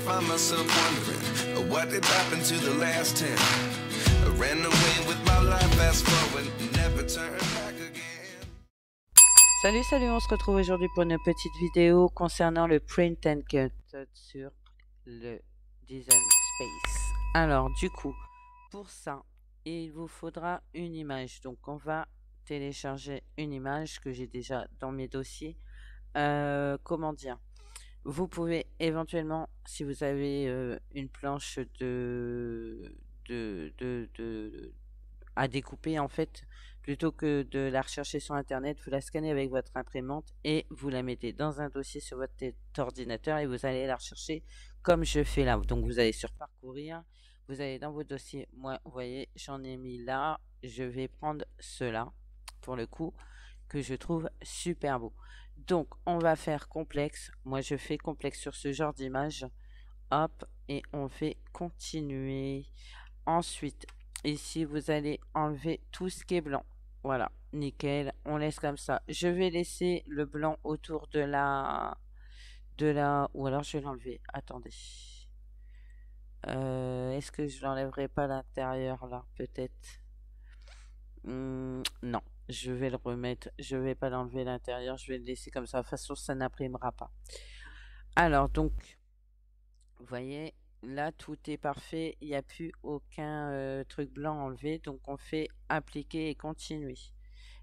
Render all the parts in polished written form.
find myself wondering what did happen to the last 10. I ran away with my life, fast forward, never turn back again. Salut, on se retrouve aujourd'hui pour une petite vidéo concernant le print and cut sur le Design Space. Alors du coup, pour ça, il vous faudra une image. Donc on va télécharger une image que j'ai déjà dans mes dossiers. Comment dire? Vous pouvez éventuellement, si vous avez une planche à découper en fait, plutôt que de la rechercher sur internet, vous la scannez avec votre imprimante et vous la mettez dans un dossier sur votre ordinateur et vous allez la rechercher comme je fais là. Donc vous allez sur parcourir, vous allez dans vos dossiers. Moi, vous voyez, j'en ai mis là. Je vais prendre cela pour le coup que je trouve super beau. Donc on va faire complexe. Moi je fais complexe sur ce genre d'image. Hop, et on fait continuer. Ensuite, ici vous allez enlever tout ce qui est blanc. Voilà, nickel, on laisse comme ça. Je vais laisser le blanc autour de la ou alors je vais l'enlever. Attendez. Est-ce que je l'enlèverai pas à l'intérieur là, peut-être? Non, je vais le remettre. Je vais pas l'enlever à l'intérieur. Je vais le laisser comme ça. De toute façon, ça n'imprimera pas. Alors donc, vous voyez, là tout est parfait. Il n'y a plus aucun truc blanc enlevé. Donc on fait appliquer et continuer.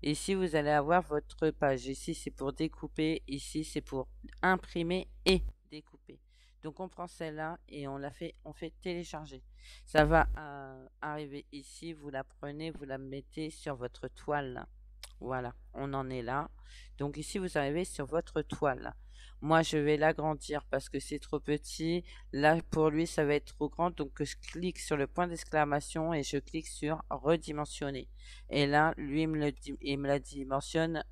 Ici vous allez avoir votre page. Ici c'est pour découper. Ici c'est pour imprimer et découper. Donc on prend celle-là et on fait télécharger. Ça va arriver ici, vous la prenez, vous la mettez sur votre toile. Voilà, on en est là. Donc ici vous arrivez sur votre toile. Moi je vais l'agrandir parce que c'est trop petit. Là pour lui ça va être trop grand. Donc je clique sur le point d'exclamation et je clique sur redimensionner. Et là lui il me la dimensionne.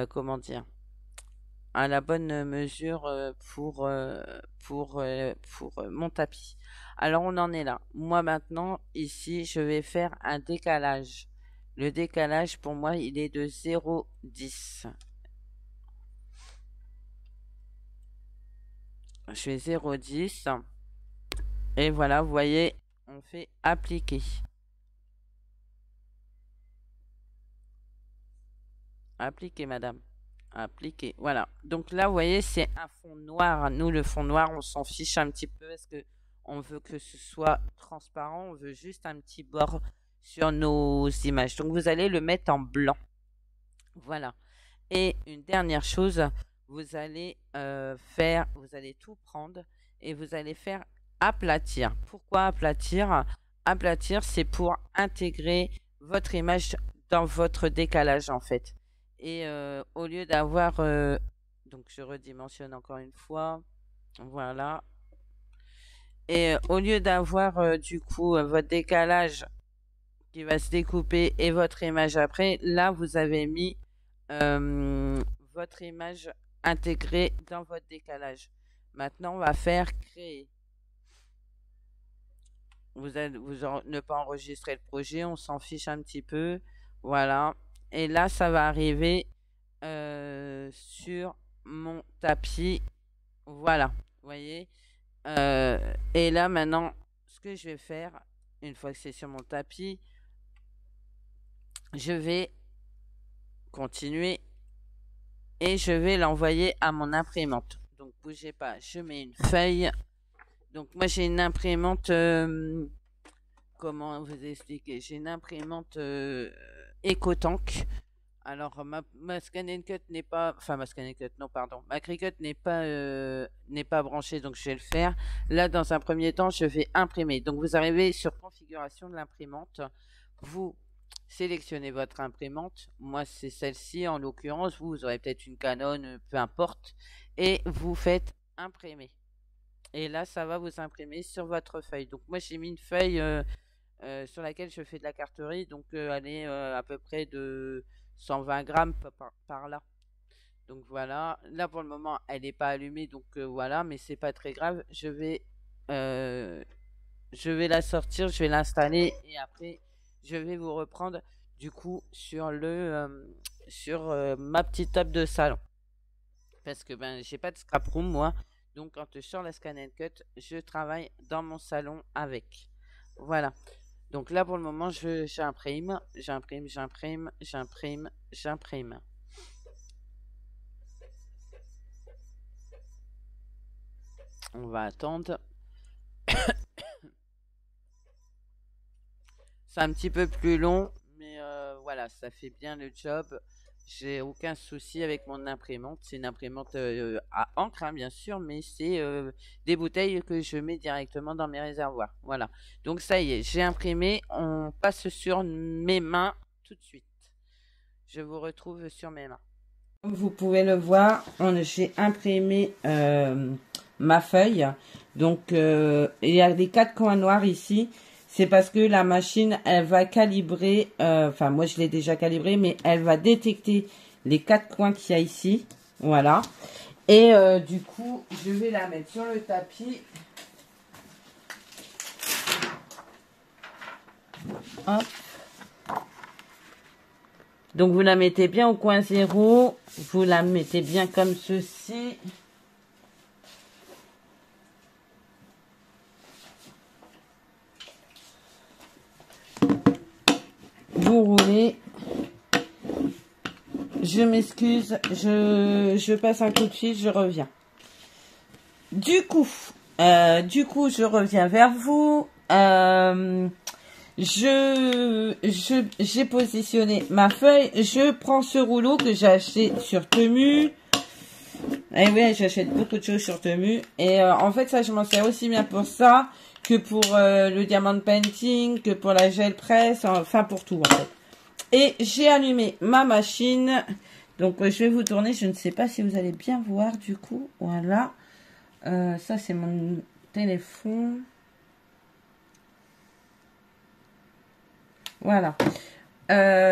Comment dire? À la bonne mesure pour mon tapis. Alors on en est là. Moi maintenant ici je vais faire un décalage. Le décalage pour moi il est de 0,10. Je fais 0,10 et voilà, vous voyez, on fait appliquer. Appliquer madame. Appliquer, voilà. Donc là vous voyez c'est un fond noir. Nous le fond noir on s'en fiche un petit peu parce que on veut que ce soit transparent, on veut juste un petit bord sur nos images. Donc vous allez le mettre en blanc, voilà. Et une dernière chose, vous allez vous allez tout prendre et vous allez faire aplatir. Pourquoi aplatir? Aplatir c'est pour intégrer votre image dans votre décalage en fait. Et au lieu d'avoir donc je redimensionne encore une fois, voilà, et au lieu d'avoir du coup votre décalage qui va se découper et votre image après, là vous avez mis votre image intégrée dans votre décalage. Maintenant on va faire créer. Ne pas enregistrer le projet, on s'en fiche un petit peu, voilà. Et là ça va arriver sur mon tapis, voilà, vous voyez. Et là maintenant ce que je vais faire une fois que c'est sur mon tapis, je vais continuer et je vais l'envoyer à mon imprimante. Donc bougez pas, je mets une feuille. Donc moi j'ai une imprimante comment vous expliquer, j'ai une imprimante EcoTank. Alors ma Scan & Cut n'est pas, enfin ma Scan & Cut, non pardon, ma Cricut n'est pas branchée, donc je vais le faire. Là dans un premier temps je vais imprimer. Donc vous arrivez sur configuration de l'imprimante, vous sélectionnez votre imprimante. Moi c'est celle-ci en l'occurrence, vous aurez peut-être une Canon, peu importe, et vous faites imprimer. Et là ça va vous imprimer sur votre feuille. Donc moi j'ai mis une feuille sur laquelle je fais de la carterie, donc elle est à peu près de 120 grammes par là. Donc voilà, là pour le moment elle n'est pas allumée, donc voilà, mais c'est pas très grave. Je vais la sortir, je vais l'installer et après je vais vous reprendre du coup sur ma petite table de salon, parce que ben j'ai pas de scrap room moi, Donc, quand je sors la Scan & Cut, je travaille dans mon salon avec. Voilà. Donc là, pour le moment, j'imprime. On va attendre. C'est un petit peu plus long, mais voilà, ça fait bien le job. J'ai aucun souci avec mon imprimante. C'est une imprimante à encre, hein, bien sûr, mais c'est des bouteilles que je mets directement dans mes réservoirs. Voilà. Donc ça y est, j'ai imprimé. On passe sur mes mains tout de suite. Je vous retrouve sur mes mains. Comme vous pouvez le voir, j'ai imprimé ma feuille. Donc il y a les 4 coins noirs ici. C'est parce que la machine, elle va calibrer, enfin moi je l'ai déjà calibré, mais elle va détecter les 4 coins qu'il y a ici. Voilà. Et du coup, je vais la mettre sur le tapis. Hop. Donc vous la mettez bien au coin 0. Vous la mettez bien comme ceci. Vous roulez. Je m'excuse, je passe un coup de fil, je reviens. Du coup, je reviens vers vous. J'ai positionné ma feuille. Je prends ce rouleau que j'ai acheté sur Temu. Et oui, j'achète beaucoup de choses sur Temu. Et en fait, ça, je m'en sers aussi bien pour ça que pour le diamant painting, que pour la gel presse, enfin pour tout en fait. Et j'ai allumé ma machine. Donc je vais vous tourner, je ne sais pas si vous allez bien voir du coup. Voilà. Ça c'est mon téléphone. Voilà.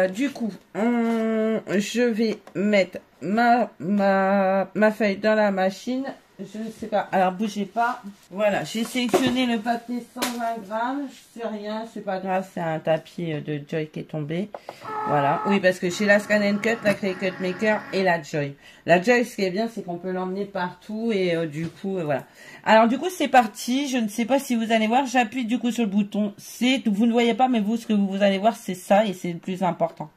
Du coup, je vais mettre ma feuille dans la machine. Je ne sais pas. Alors, bougez pas. Voilà, j'ai sélectionné le papier 120 grammes. C'est rien, c'est pas grave. C'est un tapis de Joy qui est tombé. Voilà. Oui, parce que j'ai la Scan & Cut, la Clay Cut Maker et la Joy. La Joy, ce qui est bien, c'est qu'on peut l'emmener partout. Et du coup, voilà. Alors, du coup, c'est parti. Je ne sais pas si vous allez voir. J'appuie du coup sur le bouton. Vous ne voyez pas, mais vous, ce que vous allez voir, c'est ça. Et c'est le plus important.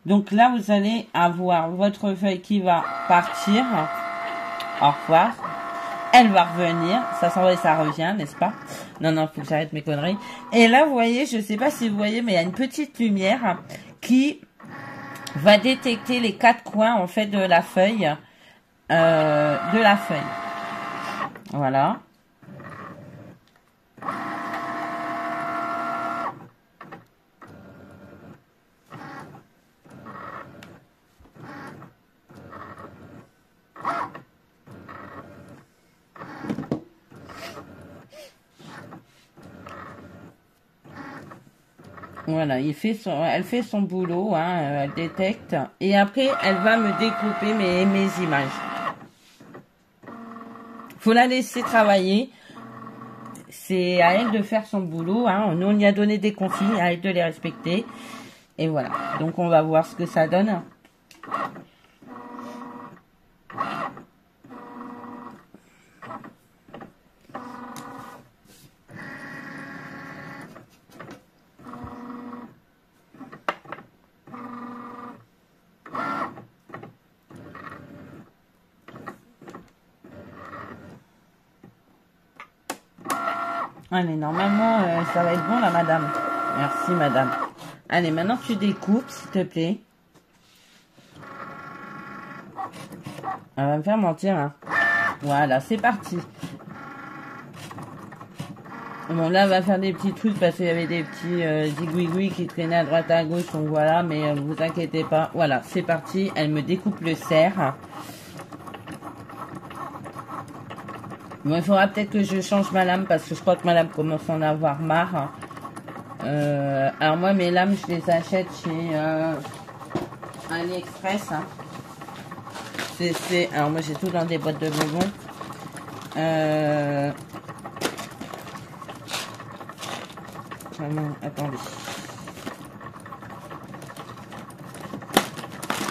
Donc là, vous allez avoir votre feuille qui va partir. Au revoir. Elle va revenir. Ça s'en va et ça revient, n'est-ce pas? Non, non, faut que j'arrête mes conneries. Et là, vous voyez, je sais pas si vous voyez, mais il y a une petite lumière qui va détecter les 4 coins, en fait, de la feuille. Voilà. Voilà, elle fait son boulot, hein, elle détecte. Et après, elle va me découper mes images. Faut la laisser travailler. C'est à elle de faire son boulot. Hein. Nous, on lui a donné des consignes, à elle de les respecter. Et voilà. Donc, on va voir ce que ça donne. Allez, normalement, ça va être bon, là, madame. Merci, madame. Allez, maintenant, tu découpes, s'il te plaît. Elle va me faire mentir, hein. Voilà, c'est parti. Bon, là, elle va faire des petits trucs parce qu'il y avait des petits zigouigouis qui traînaient à droite à gauche. Donc, voilà, mais vous inquiétez pas. Voilà, c'est parti. Elle me découpe le cerf. Bon, il faudra peut-être que je change ma lame parce que je crois que ma lame commence à en avoir marre. Alors moi, mes lames, je les achète chez AliExpress. Hein. Alors moi, j'ai tout dans des boîtes de bonbons. Attendez.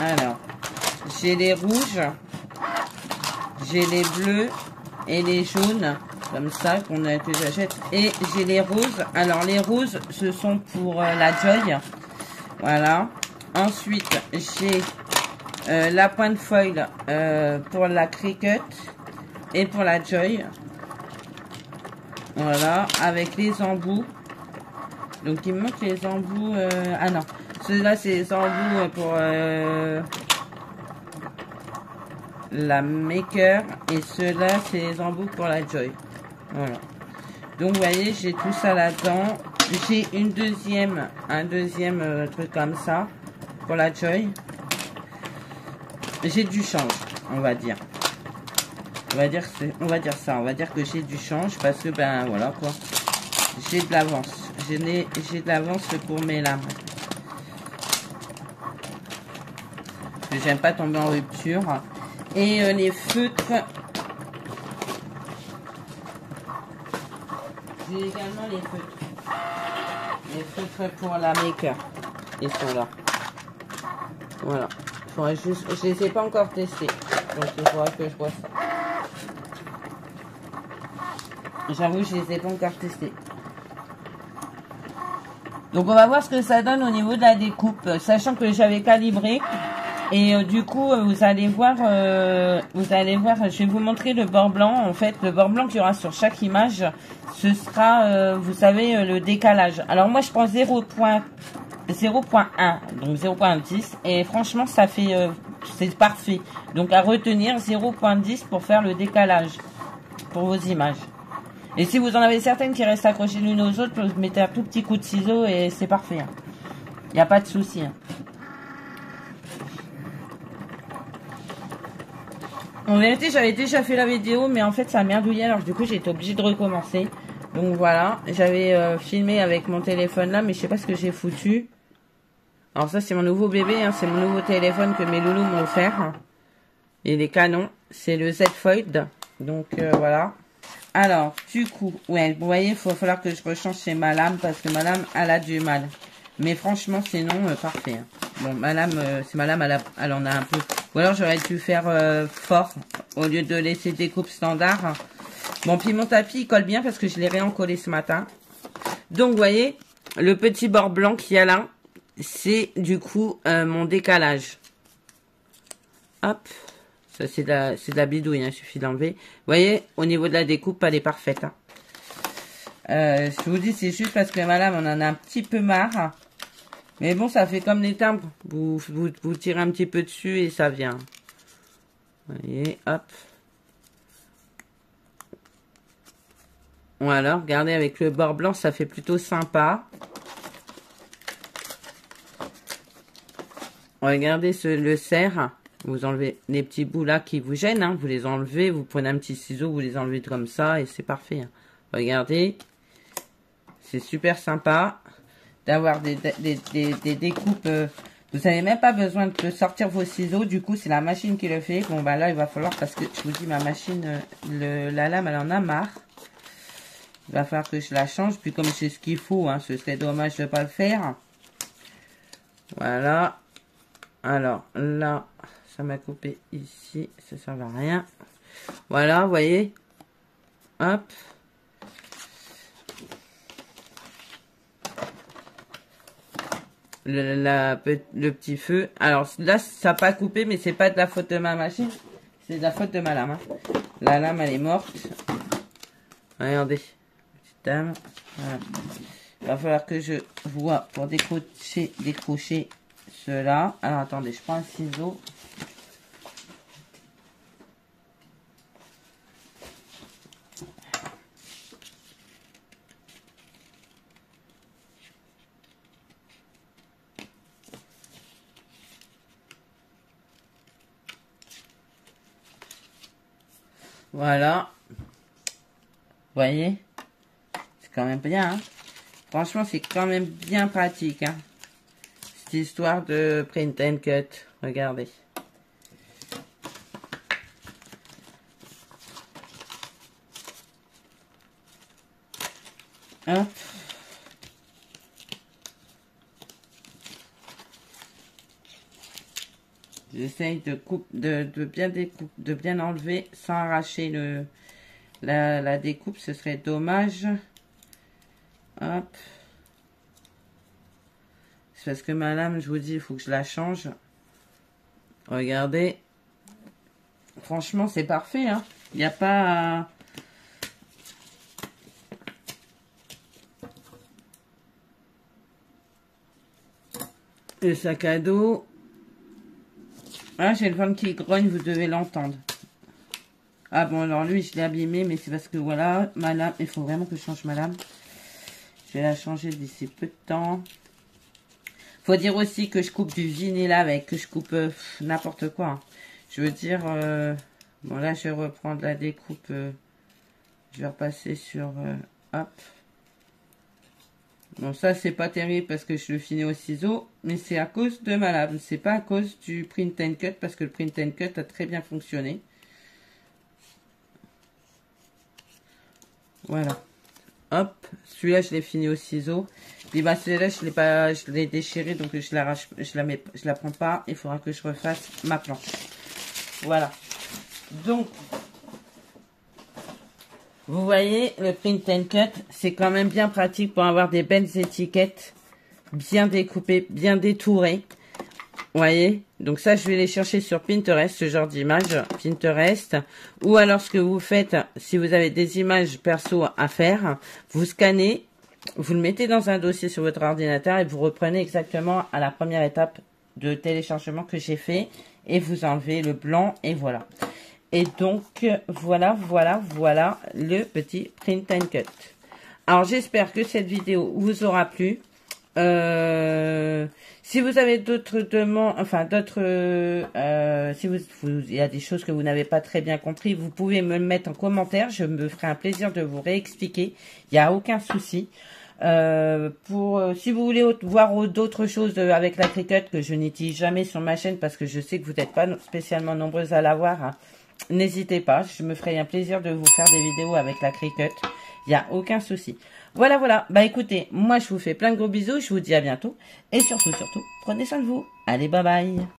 Alors, j'ai les rouges, j'ai les bleus. et les jaunes, comme ça, que j'achète. Et j'ai les roses. Alors, les roses, ce sont pour la Joy. Voilà. Ensuite, j'ai la pointe foil pour la Cricut et pour la Joy. Voilà, avec les embouts. Donc, il me manque les embouts. Ah non, ceux-là, c'est les embouts pour la Maker. Et ceux-là, c'est les embouts pour la Joy. Voilà. Donc, vous voyez, j'ai tout ça là-dedans. J'ai un deuxième truc comme ça pour la Joy. J'ai du change, on va dire. On va dire ça. On va dire que j'ai du change parce que, ben, voilà, quoi. J'ai de l'avance. J'ai de l'avance pour mes lames. Parce que j'aime pas tomber en rupture. Et les feutres. J'ai également les feutres. Les feutres pour la Maker. Ils sont là. Voilà. Faudrait juste, je les ai pas encore testés. Donc il faudra que je vois ça. J'avoue, je les ai pas encore testés. Donc on va voir ce que ça donne au niveau de la découpe. Sachant que j'avais calibré. Et du coup, vous allez voir, je vais vous montrer le bord blanc. En fait, le bord blanc qu'il y aura sur chaque image, ce sera, vous savez, le décalage. Alors moi, je prends 0.1, donc 0.10. Et franchement, ça fait, c'est parfait. Donc à retenir 0.10 pour faire le décalage pour vos images. Et si vous en avez certaines qui restent accrochées l'une aux autres, vous mettez un tout petit coup de ciseau et c'est parfait. Il n'y a pas de souci. En vérité, j'avais déjà fait la vidéo, mais en fait, ça a merdouillé, alors du coup, j'ai été obligée de recommencer. Donc voilà, j'avais filmé avec mon téléphone là, mais je sais pas ce que j'ai foutu. Alors ça, c'est mon nouveau bébé, hein, c'est mon nouveau téléphone que mes loulous m'ont offert. Il est canon, c'est le Z Fold. Donc voilà. Alors, du coup, ouais, vous voyez, il va falloir que je rechange chez ma lame, parce que ma lame, elle a du mal. Mais franchement, sinon, parfait. Hein. Bon, ma lame, c'est ma lame, elle en a un peu. Ou alors, j'aurais dû faire fort, au lieu de laisser des coupes standards. Bon, puis mon tapis, il colle bien, parce que je l'ai réencollé ce matin. Donc, vous voyez, le petit bord blanc qu'il y a là, c'est, du coup, mon décalage. Hop. Ça, c'est de la bidouille, hein, il suffit d'enlever. Vous voyez, au niveau de la découpe, elle est parfaite. Hein. Je vous dis, c'est juste parce que ma lame, on en a un petit peu marre. Mais bon, ça fait comme les timbres. Vous tirez un petit peu dessus et ça vient. Vous voyez, hop. Voilà, regardez, avec le bord blanc, ça fait plutôt sympa. Regardez le cerf. Vous enlevez les petits bouts là qui vous gênent. Hein. Vous les enlevez, vous prenez un petit ciseau, vous les enlevez comme ça et c'est parfait. Hein. Regardez. C'est super sympa d'avoir des découpes. Vous n'avez même pas besoin de sortir vos ciseaux. Du coup, c'est la machine qui le fait. Bon, bah là, il va falloir, parce que je vous dis, ma machine, la lame, elle en a marre. Il va falloir que je la change. Puis comme c'est ce qu'il faut, hein, ce serait dommage de ne pas le faire. Voilà. Alors, là, ça m'a coupé ici. Ça ne sert à rien. Voilà, vous voyez. Hop. Le petit feu. Alors là, ça n'a pas coupé, mais c'est pas de la faute de ma machine. C'est de la faute de ma lame. Hein. La lame, elle est morte. Regardez. Petite dame. Voilà. Il va falloir que je vois pour décrocher cela. Alors attendez, je prends un ciseau. Voilà. Vous voyez? C'est quand même bien, hein? Franchement, c'est quand même bien pratique, hein? Cette histoire de print and cut. Regardez. Hop. J'essaye de bien enlever sans arracher la découpe, ce serait dommage. Hop. C'est parce que ma lame, je vous dis, il faut que je la change. Regardez. Franchement, c'est parfait. Hein. Il n'y a pas... Le sac à dos. Ah, j'ai le ventre qui grogne, vous devez l'entendre. Ah bon, alors lui, je l'ai abîmé, mais c'est parce que voilà, ma lame, il faut vraiment que je change ma lame. Je vais la changer d'ici peu de temps. Faut dire aussi que je coupe du vinyle avec, que je coupe n'importe quoi. Hein. Je veux dire, bon là, je vais reprendre la découpe. Je vais repasser sur, hop. Bon, ça, c'est pas terrible parce que je le finis au ciseau, mais c'est à cause de ma lame. C'est pas à cause du print and cut parce que le print and cut a très bien fonctionné. Voilà. Hop, celui-là, je l'ai fini au ciseau. Puis bah, celui-là, je l'ai déchiré, donc je l'arrache, je la prends pas. Il faudra que je refasse ma planche. Voilà. Donc, vous voyez, le print and cut, c'est quand même bien pratique pour avoir des belles étiquettes, bien découpées, bien détourées. Vous voyez, donc ça, je vais les chercher sur Pinterest, ce genre d'image, Pinterest. Ou alors, ce que vous faites, si vous avez des images perso à faire, vous scannez, vous le mettez dans un dossier sur votre ordinateur et vous reprenez exactement à la première étape de téléchargement que j'ai fait. Et vous enlevez le blanc et voilà. Et donc, voilà le petit print and cut. Alors, j'espère que cette vidéo vous aura plu. Si vous avez d'autres demandes, enfin si il y a des choses que vous n'avez pas très bien compris, vous pouvez me le mettre en commentaire. Je me ferai un plaisir de vous réexpliquer. Il n'y a aucun souci. Si vous voulez voir d'autres choses avec la Cricut que je n'utilise jamais sur ma chaîne parce que je sais que vous n'êtes pas spécialement nombreuses à l'avoir, hein, n'hésitez pas. Je me ferai un plaisir de vous faire des vidéos avec la Cricut. Il n'y a aucun souci. Voilà. Bah écoutez, moi je vous fais plein de gros bisous. Je vous dis à bientôt. Et surtout, prenez soin de vous. Allez, bye bye.